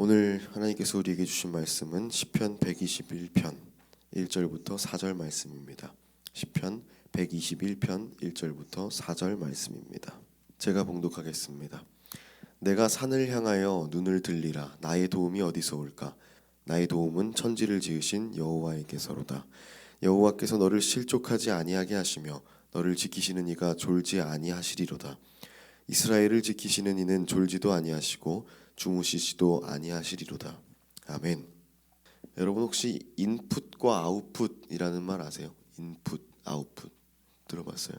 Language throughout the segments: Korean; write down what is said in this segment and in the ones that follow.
오늘 하나님께서 우리에게 주신 말씀은 시편 121편 1절부터 4절 말씀입니다. 시편 121편 1절부터 4절 말씀입니다. 제가 봉독하겠습니다. 내가 산을 향하여 눈을 들리라. 나의 도움이 어디서 올까? 나의 도움은 천지를 지으신 여호와에게서로다. 여호와께서 너를 실족하지 아니하게 하시며 너를 지키시는 이가 졸지 아니하시리로다. 이스라엘을 지키시는 이는 졸지도 아니하시고 주무시지도 아니하시리로다. 아멘. 여러분 혹시 인풋과 아웃풋이라는 말 아세요? 인풋, 아웃풋 들어봤어요?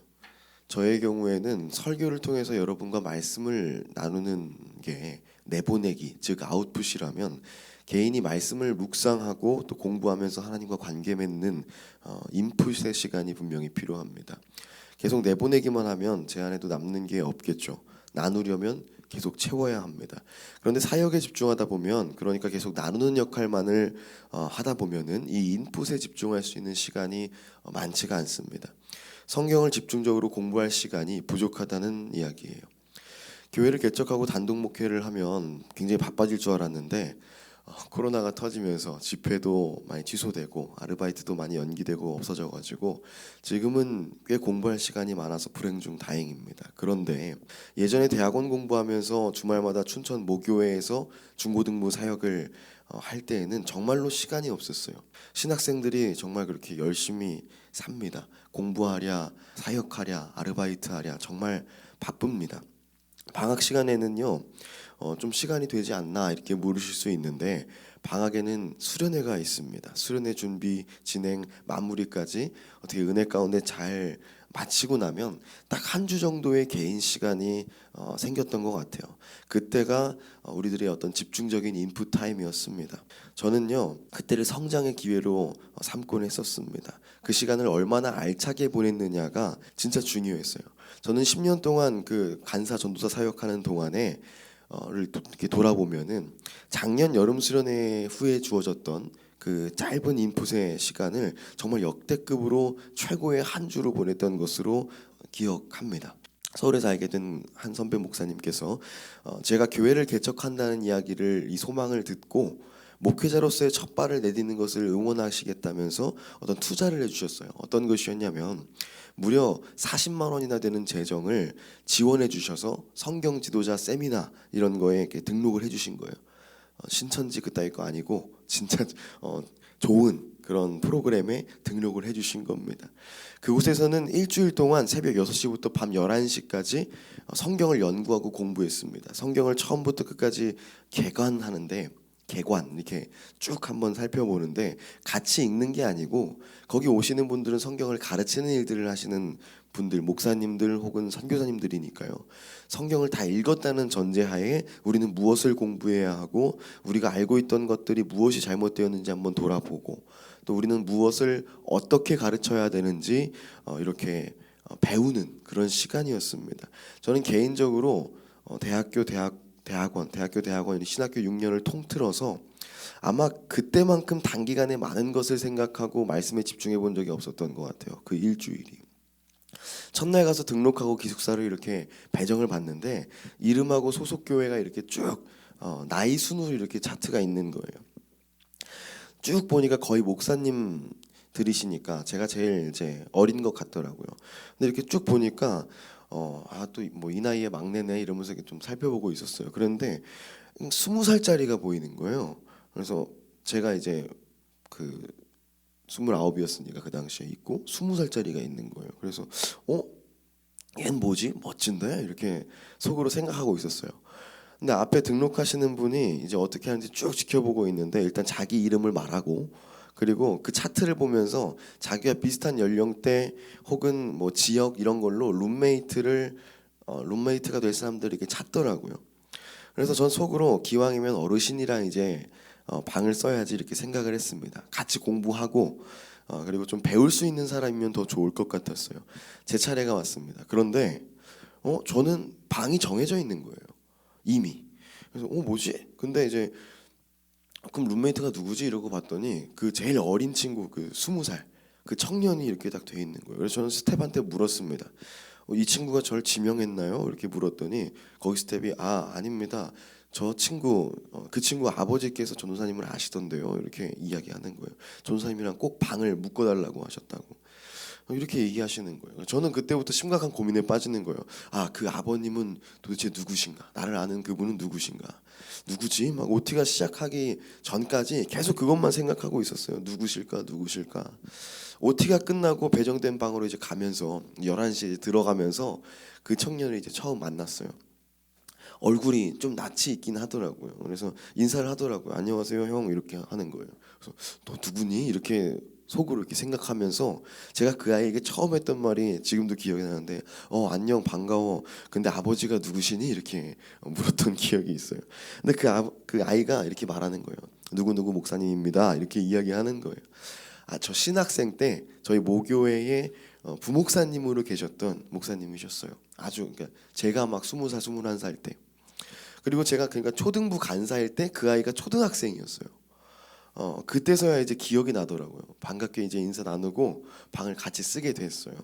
저의 경우에는 설교를 통해서 여러분과 말씀을 나누는 게 내보내기, 즉 아웃풋이라면 개인이 말씀을 묵상하고 또 공부하면서 하나님과 관계 맺는 인풋의 시간이 분명히 필요합니다. 계속 내보내기만 하면 제 안에도 남는 게 없겠죠. 나누려면 계속 채워야 합니다. 그런데 사역에 집중하다 보면, 그러니까 계속 나누는 역할만을 하다 보면은 이 인풋에 집중할 수 있는 시간이 많지가 않습니다. 성경을 집중적으로 공부할 시간이 부족하다는 이야기예요. 교회를 개척하고 단독 목회를 하면 굉장히 바빠질 줄 알았는데 코로나가 터지면서 집회도 많이 취소되고 아르바이트도 많이 연기되고 없어져가지고 지금은 꽤 공부할 시간이 많아서 불행 중 다행입니다. 그런데 예전에 대학원 공부하면서 주말마다 춘천 모교회에서 중고등부 사역을 할 때에는 정말로 시간이 없었어요. 신학생들이 정말 그렇게 열심히 삽니다. 공부하랴, 사역하랴, 아르바이트하랴 정말 바쁩니다. 방학 시간에는요 좀 시간이 되지 않나 이렇게 물으실 수 있는데, 방학에는 수련회가 있습니다. 수련회 준비, 진행, 마무리까지 어떻게 은혜 가운데 잘 마치고 나면 딱 한 주 정도의 개인 시간이 생겼던 것 같아요. 그때가 우리들의 어떤 집중적인 인풋 타임이었습니다. 저는요 그때를 성장의 기회로 삼곤 했었습니다. 그 시간을 얼마나 알차게 보냈느냐가 진짜 중요했어요. 저는 10년 동안 그 간사 전도사 사역하는 동안에 이렇게 돌아보면은 작년 여름 수련회 후에 주어졌던 그 짧은 인풋의 시간을 정말 역대급으로 최고의 한 주로 보냈던 것으로 기억합니다. 서울에 살게 된 한 선배 목사님께서 제가 교회를 개척한다는 이야기를, 이 소망을 듣고 목회자로서의 첫 발을 내딛는 것을 응원하시겠다면서 어떤 투자를 해주셨어요. 어떤 것이었냐면 무려 40만 원이나 되는 재정을 지원해 주셔서 성경 지도자 세미나 이런 거에 이렇게 등록을 해주신 거예요. 신천지 그따위 거 아니고 진짜 좋은 그런 프로그램에 등록을 해주신 겁니다. 그곳에서는 일주일 동안 새벽 6시부터 밤 11시까지 성경을 연구하고 공부했습니다. 성경을 처음부터 끝까지 개관하는데, 개관 이렇게 쭉 한번 살펴보는데 같이 읽는 게 아니고 거기 오시는 분들은 성경을 가르치는 일들을 하시는 분들, 목사님들 혹은 선교사님들이니까요. 성경을 다 읽었다는 전제하에 우리는 무엇을 공부해야 하고 우리가 알고 있던 것들이 무엇이 잘못되었는지 한번 돌아보고 또 우리는 무엇을 어떻게 가르쳐야 되는지 이렇게 배우는 그런 시간이었습니다. 저는 개인적으로 대학원 신학교 6년을 통틀어서 아마 그때만큼 단기간에 많은 것을 생각하고 말씀에 집중해 본 적이 없었던 것 같아요. 그 일주일이. 첫날 가서 등록하고 기숙사를 이렇게 배정을 받는데 이름하고 소속 교회가 이렇게 쭉 나이 순으로 이렇게 차트가 있는 거예요. 쭉 보니까 거의 목사님 들이시니까 제가 제일 이제 어린 것 같더라고요. 근데 이렇게 쭉 보니까 또 뭐 이 나이에 막내네 이러면서 이렇게 좀 살펴보고 있었어요. 그런데 20살짜리가 보이는 거예요. 그래서 제가 이제 그 29이었으니까 그 당시에 있고 20살짜리가 있는 거예요. 그래서 얘는 뭐지? 멋진데? 이렇게 속으로 생각하고 있었어요. 근데 앞에 등록하시는 분이 이제 어떻게 하는지 쭉 지켜보고 있는데 일단 자기 이름을 말하고, 그리고 그 차트를 보면서 자기와 비슷한 연령대 혹은 뭐 지역 이런 걸로 룸메이트가 될 사람들을 이렇게 찾더라고요. 그래서 전 속으로 기왕이면 어르신이랑 이제 방을 써야지 이렇게 생각을 했습니다. 같이 공부하고 그리고 좀 배울 수 있는 사람이면 더 좋을 것 같았어요. 제 차례가 왔습니다. 그런데 저는 방이 정해져 있는 거예요. 이미. 그래서 뭐지? 근데 이제 그럼 룸메이트가 누구지? 이러고 봤더니 그 제일 어린 친구, 그 20살 그 청년이 이렇게 딱 돼 있는 거예요. 그래서 저는 스텝한테 물었습니다. 이 친구가 저를 지명했나요? 이렇게 물었더니 거기 스텝이 아닙니다. 저 친구 그 친구 아버지께서 전도사님을 아시던데요. 이렇게 이야기하는 거예요. 전도사님이랑 꼭 방을 묶어달라고 하셨다고. 이렇게 얘기하시는 거예요. 저는 그때부터 심각한 고민에 빠지는 거예요. 아, 그 아버님은 도대체 누구신가? 나를 아는 그분은 누구신가? 누구지? 막 OT가 시작하기 전까지 계속 그것만 생각하고 있었어요. 누구실까? 누구실까? OT가 끝나고 배정된 방으로 이제 가면서 11시에 들어가면서 그 청년을 이제 처음 만났어요. 얼굴이 좀 낯이 있긴 하더라고요. 그래서 인사를 하더라고요. 안녕하세요, 형. 이렇게 하는 거예요. 그래서 너 누구니? 이렇게 속으로 이렇게 생각하면서 제가 그 아이에게 처음 했던 말이 지금도 기억이 나는데 안녕 반가워. 근데 아버지가 누구시니? 이렇게 물었던 기억이 있어요. 근데 그 아이가 이렇게 말하는 거예요. 누구누구 목사님입니다. 이렇게 이야기하는 거예요. 아, 저 신학생 때 저희 모교회에 부목사님으로 계셨던 목사님이셨어요. 아주 그러니까 제가 막 20살, 21살 때. 그리고 제가 그러니까 초등부 간사일 때 그 아이가 초등학생이었어요. 그때서야 이제 기억이 나더라고요. 반갑게 이제 인사 나누고 방을 같이 쓰게 됐어요.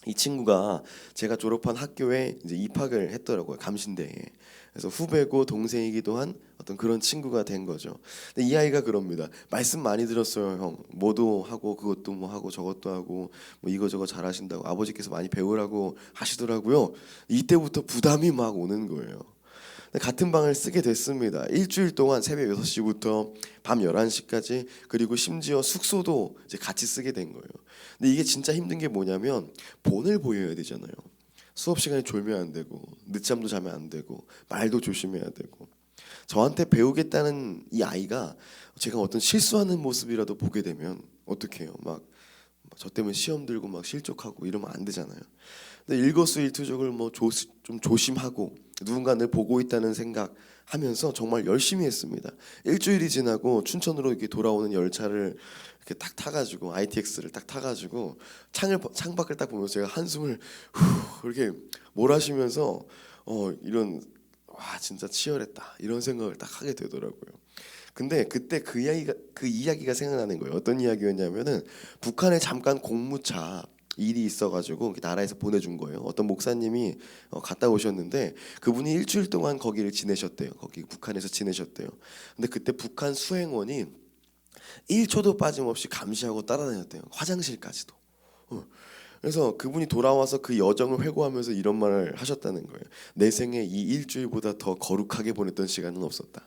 이 친구가 제가 졸업한 학교에 이제 입학을 했더라고요. 감신대에. 그래서 후배고 동생이기도 한 어떤 그런 친구가 된 거죠. 근데 이 아이가 그럽니다. 말씀 많이 들었어요, 형. 뭐도 하고 그것도 뭐 하고 저것도 하고 뭐 이거저거 잘하신다고 아버지께서 많이 배우라고 하시더라고요. 이때부터 부담이 막 오는 거예요. 같은 방을 쓰게 됐습니다. 일주일 동안 새벽 6시부터 밤 11시까지 그리고 심지어 숙소도 이제 같이 쓰게 된 거예요. 근데 이게 진짜 힘든 게 뭐냐면 본을 보여야 되잖아요. 수업 시간에 졸면 안 되고 늦잠도 자면 안 되고 말도 조심해야 되고 저한테 배우겠다는 이 아이가 제가 어떤 실수하는 모습이라도 보게 되면 어떡해요? 막 저 때문에 시험 들고 막 실족하고 이러면 안 되잖아요. 근데 일거수일투족을 뭐 좀 조심하고 누군가 늘 보고 있다는 생각하면서 정말 열심히 했습니다. 일주일이 지나고 춘천으로 이렇게 돌아오는 열차를 이렇게 딱 타가지고 ITX를 딱 타가지고 창밖을 딱 보면서 제가 한숨을 후 이렇게 몰아쉬면서 이런 와 진짜 치열했다 이런 생각을 딱 하게 되더라고요. 근데 그때 그 이야기가 생각나는 거예요. 어떤 이야기였냐면은 북한에 잠깐 공무차 일이 있어가지고 나라에서 보내준 거예요. 어떤 목사님이 갔다 오셨는데 그분이 일주일 동안 거기를 지내셨대요. 거기 북한에서 지내셨대요. 근데 그때 북한 수행원이 1초도 빠짐없이 감시하고 따라다녔대요. 화장실까지도. 그래서 그분이 돌아와서 그 여정을 회고하면서 이런 말을 하셨다는 거예요. 내 생에 이 일주일보다 더 거룩하게 보냈던 시간은 없었다.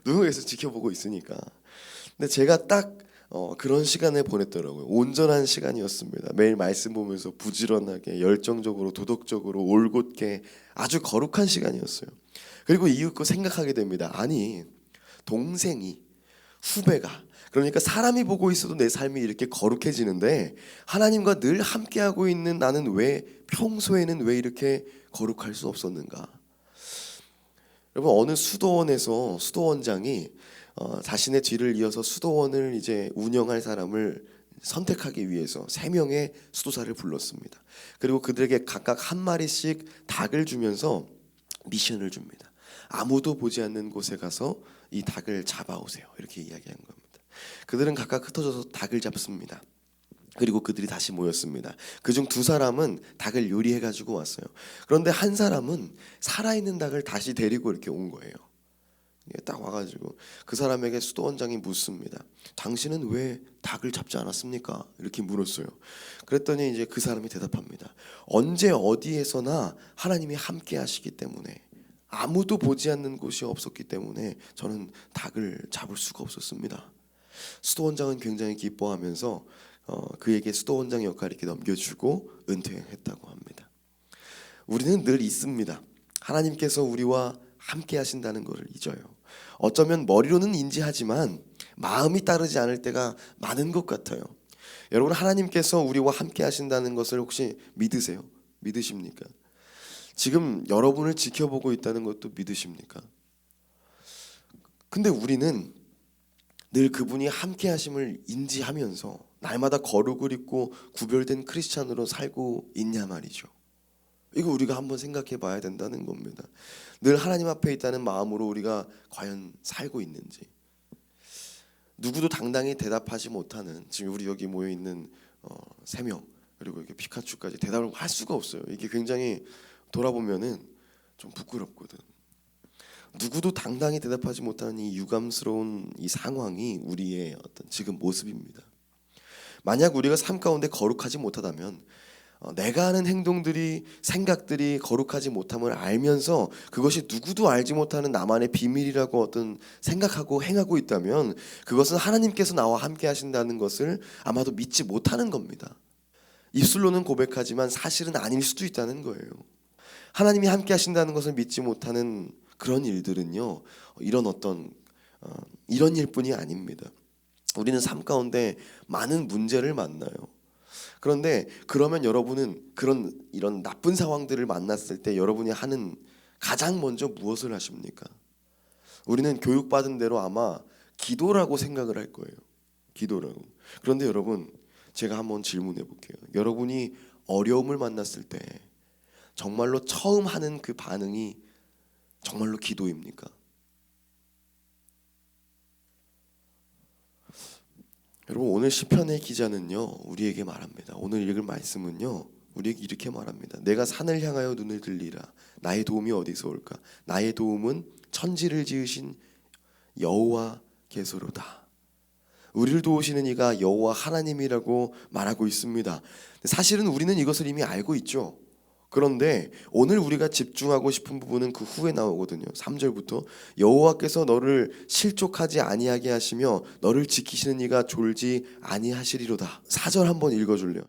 누군가에서 지켜보고 있으니까. 근데 제가 딱 그런 시간을 보냈더라고요. 온전한 시간이었습니다. 매일 말씀 보면서 부지런하게 열정적으로 도덕적으로 올곧게 아주 거룩한 시간이었어요. 그리고 이윽고 생각하게 됩니다. 아니 동생이 후배가 그러니까 사람이 보고 있어도 내 삶이 이렇게 거룩해지는데 하나님과 늘 함께하고 있는 나는 왜 평소에는 왜 이렇게 거룩할 수 없었는가? 여러분 어느 수도원에서 수도원장이 자신의 뒤를 이어서 수도원을 이제 운영할 사람을 선택하기 위해서 3명의 수도사를 불렀습니다. 그리고 그들에게 각각 한 마리씩 닭을 주면서 미션을 줍니다. 아무도 보지 않는 곳에 가서 이 닭을 잡아오세요. 이렇게 이야기한 겁니다. 그들은 각각 흩어져서 닭을 잡습니다. 그리고 그들이 다시 모였습니다. 그중 2사람은 닭을 요리해 가지고 왔어요. 그런데 한 사람은 살아있는 닭을 다시 데리고 이렇게 온 거예요. 딱 와가지고 그 사람에게 수도원장이 묻습니다. 당신은 왜 닭을 잡지 않았습니까? 이렇게 물었어요. 그랬더니 이제 그 사람이 대답합니다. 언제 어디에서나 하나님이 함께 하시기 때문에 아무도 보지 않는 곳이 없었기 때문에 저는 닭을 잡을 수가 없었습니다. 수도원장은 굉장히 기뻐하면서 그에게 수도원장 역할을 이렇게 넘겨주고 은퇴했다고 합니다. 우리는 늘 있습니다. 하나님께서 우리와 함께 하신다는 것을 잊어요. 어쩌면 머리로는 인지하지만 마음이 따르지 않을 때가 많은 것 같아요. 여러분 하나님께서 우리와 함께 하신다는 것을 혹시 믿으세요? 믿으십니까? 지금 여러분을 지켜보고 있다는 것도 믿으십니까? 근데 우리는 늘 그분이 함께 하심을 인지하면서 날마다 거룩을 입고 구별된 크리스찬으로 살고 있냐 말이죠. 이거 우리가 한번 생각해 봐야 된다는 겁니다. 늘 하나님 앞에 있다는 마음으로 우리가 과연 살고 있는지. 누구도 당당히 대답하지 못하는 지금 우리 여기 모여 있는 3명 그리고 이렇게 피카츄까지 대답을 할 수가 없어요. 이게 굉장히 돌아보면은 좀 부끄럽거든. 누구도 당당히 대답하지 못하는 이 유감스러운 이 상황이 우리의 어떤 지금 모습입니다. 만약 우리가 삶 가운데 거룩하지 못하다면 내가 하는 행동들이 생각들이 거룩하지 못함을 알면서 그것이 누구도 알지 못하는 나만의 비밀이라고 어떤 생각하고 행하고 있다면 그것은 하나님께서 나와 함께 하신다는 것을 아마도 믿지 못하는 겁니다. 입술로는 고백하지만 사실은 아닐 수도 있다는 거예요. 하나님이 함께 하신다는 것을 믿지 못하는 그런 일들은요, 이런 일뿐이 아닙니다. 우리는 삶 가운데 많은 문제를 만나요. 그런데 그러면 여러분은 이런 나쁜 상황들을 만났을 때 여러분이 하는 가장 먼저 무엇을 하십니까? 우리는 교육받은 대로 아마 기도라고 생각을 할 거예요. 기도라고. 그런데 여러분, 제가 한번 질문해 볼게요. 여러분이 어려움을 만났을 때 정말로 처음 하는 그 반응이 정말로 기도입니까? 여러분, 오늘 시편의 기자는요 우리에게 말합니다. 오늘 읽을 말씀은요 우리에게 이렇게 말합니다. 내가 산을 향하여 눈을 들리라. 나의 도움이 어디서 올까? 나의 도움은 천지를 지으신 여호와께서로다. 우리를 도우시는 이가 여호와 하나님이라고 말하고 있습니다. 사실은 우리는 이것을 이미 알고 있죠. 그런데 오늘 우리가 집중하고 싶은 부분은 그 후에 나오거든요. 3절부터 여호와께서 너를 실족하지 아니하게 하시며 너를 지키시는 이가 졸지 아니하시리로다. 4절 한번 읽어줄래요?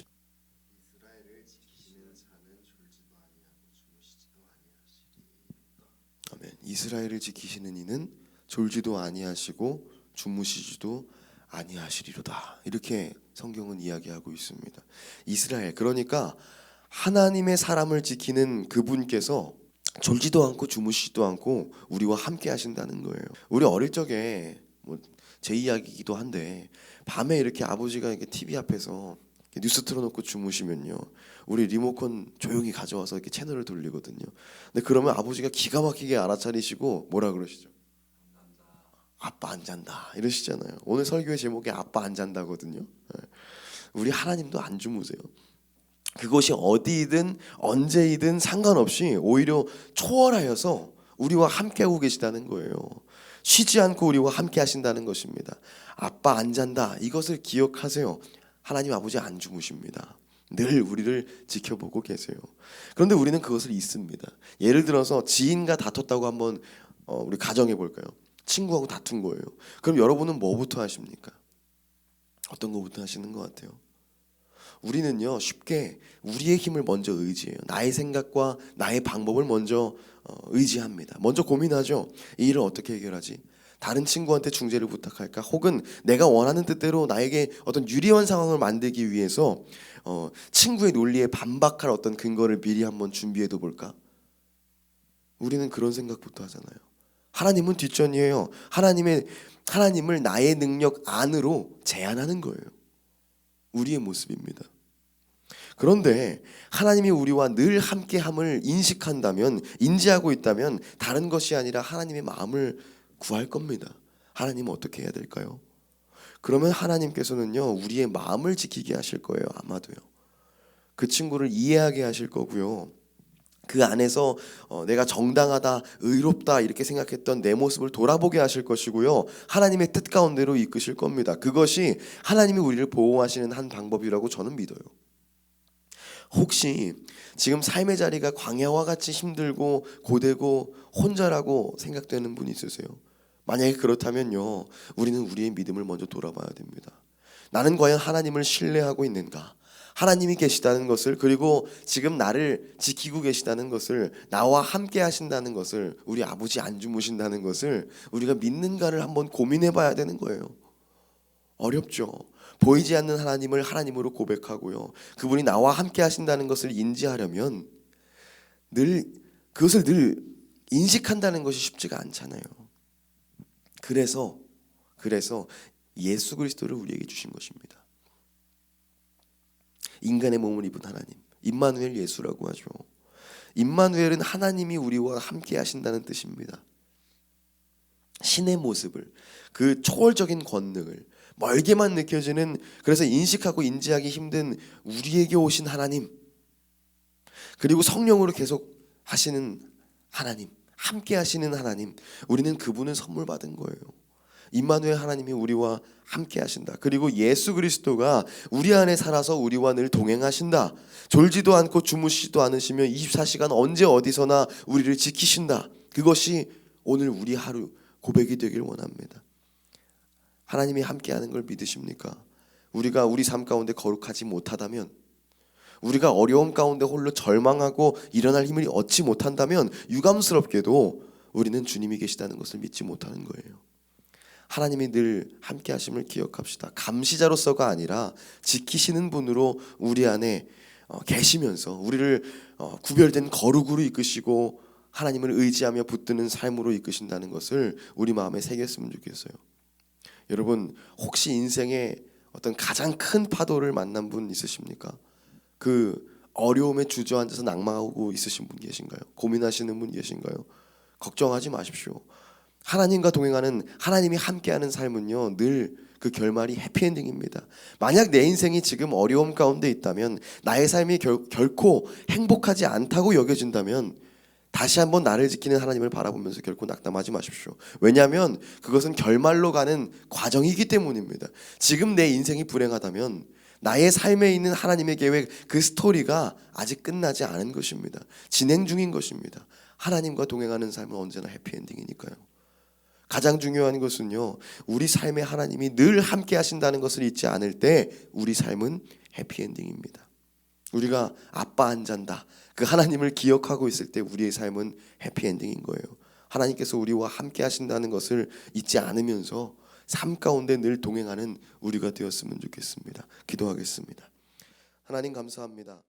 아멘. 이스라엘을 지키시는 이는 졸지도 아니하시고 주무시지도 아니하시리로다. 이렇게 성경은 이야기하고 있습니다. 이스라엘, 그러니까 하나님의 사람을 지키는 그분께서 졸지도 않고 주무시지도 않고 우리와 함께 하신다는 거예요. 우리 어릴 적에 제 이야기이기도 한데 밤에 이렇게 아버지가 이렇게 TV 앞에서 뉴스 틀어놓고 주무시면요, 우리 리모컨 조용히 가져와서 이렇게 채널을 돌리거든요. 근데 그러면 아버지가 기가 막히게 알아차리시고 뭐라 그러시죠? 아빠 안 잔다 이러시잖아요. 오늘 설교의 제목이 아빠 안 잔다거든요. 우리 하나님도 안 주무세요. 그것이 어디이든 언제이든 상관없이 오히려 초월하여서 우리와 함께하고 계시다는 거예요. 쉬지 않고 우리와 함께 하신다는 것입니다. 아빠 안 잔다, 이것을 기억하세요. 하나님 아버지 안 주무십니다. 늘 우리를 지켜보고 계세요. 그런데 우리는 그것을 잊습니다. 예를 들어서 지인과 다퉜다고 한번 우리 가정해 볼까요? 친구하고 다툰 거예요. 그럼 여러분은 뭐부터 하십니까? 어떤 거부터 하시는 것 같아요? 우리는요 쉽게 우리의 힘을 먼저 의지해요. 나의 생각과 나의 방법을 먼저 의지합니다. 먼저 고민하죠. 이 일을 어떻게 해결하지? 다른 친구한테 중재를 부탁할까? 혹은 내가 원하는 뜻대로 나에게 어떤 유리한 상황을 만들기 위해서 친구의 논리에 반박할 어떤 근거를 미리 한번 준비해둬 볼까? 우리는 그런 생각부터 하잖아요. 하나님은 뒷전이에요. 하나님을 나의 능력 안으로 제한하는 거예요. 우리의 모습입니다. 그런데 하나님이 우리와 늘 함께함을 인식한다면, 인지하고 있다면 다른 것이 아니라 하나님의 마음을 구할 겁니다. 하나님은 어떻게 해야 될까요? 그러면 하나님께서는요 우리의 마음을 지키게 하실 거예요. 아마도요. 그 친구를 이해하게 하실 거고요. 그 안에서 내가 정당하다, 의롭다 이렇게 생각했던 내 모습을 돌아보게 하실 것이고요. 하나님의 뜻 가운데로 이끄실 겁니다. 그것이 하나님이 우리를 보호하시는 한 방법이라고 저는 믿어요. 혹시 지금 삶의 자리가 광야와 같이 힘들고 고되고 혼자라고 생각되는 분 있으세요? 만약에 그렇다면요, 우리는 우리의 믿음을 먼저 돌아봐야 됩니다. 나는 과연 하나님을 신뢰하고 있는가? 하나님이 계시다는 것을, 그리고 지금 나를 지키고 계시다는 것을, 나와 함께 하신다는 것을, 우리 아버지 안 주무신다는 것을 우리가 믿는가를 한번 고민해 봐야 되는 거예요. 어렵죠. 보이지 않는 하나님을 하나님으로 고백하고요, 그분이 나와 함께 하신다는 것을 인지하려면 그것을 늘 인식한다는 것이 쉽지가 않잖아요. 그래서 예수 그리스도를 우리에게 주신 것입니다. 인간의 몸을 입은 하나님, 임마누엘 예수라고 하죠. 임마누엘은 하나님이 우리와 함께 하신다는 뜻입니다. 신의 모습을, 그 초월적인 권능을 멀게만 느껴지는, 그래서 인식하고 인지하기 힘든 우리에게 오신 하나님, 그리고 성령으로 계속 하시는 하나님, 함께 하시는 하나님, 우리는 그분을 선물 받은 거예요. 임마누엘 하나님이 우리와 함께 하신다. 그리고 예수 그리스도가 우리 안에 살아서 우리와 늘 동행하신다. 졸지도 않고 주무시지도 않으시며 24시간 언제 어디서나 우리를 지키신다. 그것이 오늘 우리 하루 고백이 되길 원합니다. 하나님이 함께하는 걸 믿으십니까? 우리가 우리 삶 가운데 거룩하지 못하다면, 우리가 어려움 가운데 홀로 절망하고 일어날 힘을 얻지 못한다면 유감스럽게도 우리는 주님이 계시다는 것을 믿지 못하는 거예요. 하나님이 늘 함께 하심을 기억합시다. 감시자로서가 아니라 지키시는 분으로 우리 안에 계시면서 우리를 구별된 거룩으로 이끄시고 하나님을 의지하며 붙드는 삶으로 이끄신다는 것을 우리 마음에 새겼으면 좋겠어요. 여러분, 혹시 인생에 어떤 가장 큰 파도를 만난 분 있으십니까? 그 어려움에 주저앉아서 낭망하고 있으신 분 계신가요? 고민하시는 분 계신가요? 걱정하지 마십시오. 하나님과 동행하는, 하나님이 함께하는 삶은요, 늘 그 결말이 해피엔딩입니다. 만약 내 인생이 지금 어려움 가운데 있다면, 나의 삶이 결코 행복하지 않다고 여겨진다면 다시 한번 나를 지키는 하나님을 바라보면서 결코 낙담하지 마십시오. 왜냐하면 그것은 결말로 가는 과정이기 때문입니다. 지금 내 인생이 불행하다면 나의 삶에 있는 하나님의 계획, 그 스토리가 아직 끝나지 않은 것입니다. 진행 중인 것입니다. 하나님과 동행하는 삶은 언제나 해피엔딩이니까요. 가장 중요한 것은요, 우리 삶에 하나님이 늘 함께 하신다는 것을 잊지 않을 때 우리 삶은 해피엔딩입니다. 우리가 아빠 안 잔다, 그 하나님을 기억하고 있을 때 우리의 삶은 해피엔딩인 거예요. 하나님께서 우리와 함께 하신다는 것을 잊지 않으면서 삶 가운데 늘 동행하는 우리가 되었으면 좋겠습니다. 기도하겠습니다. 하나님 감사합니다.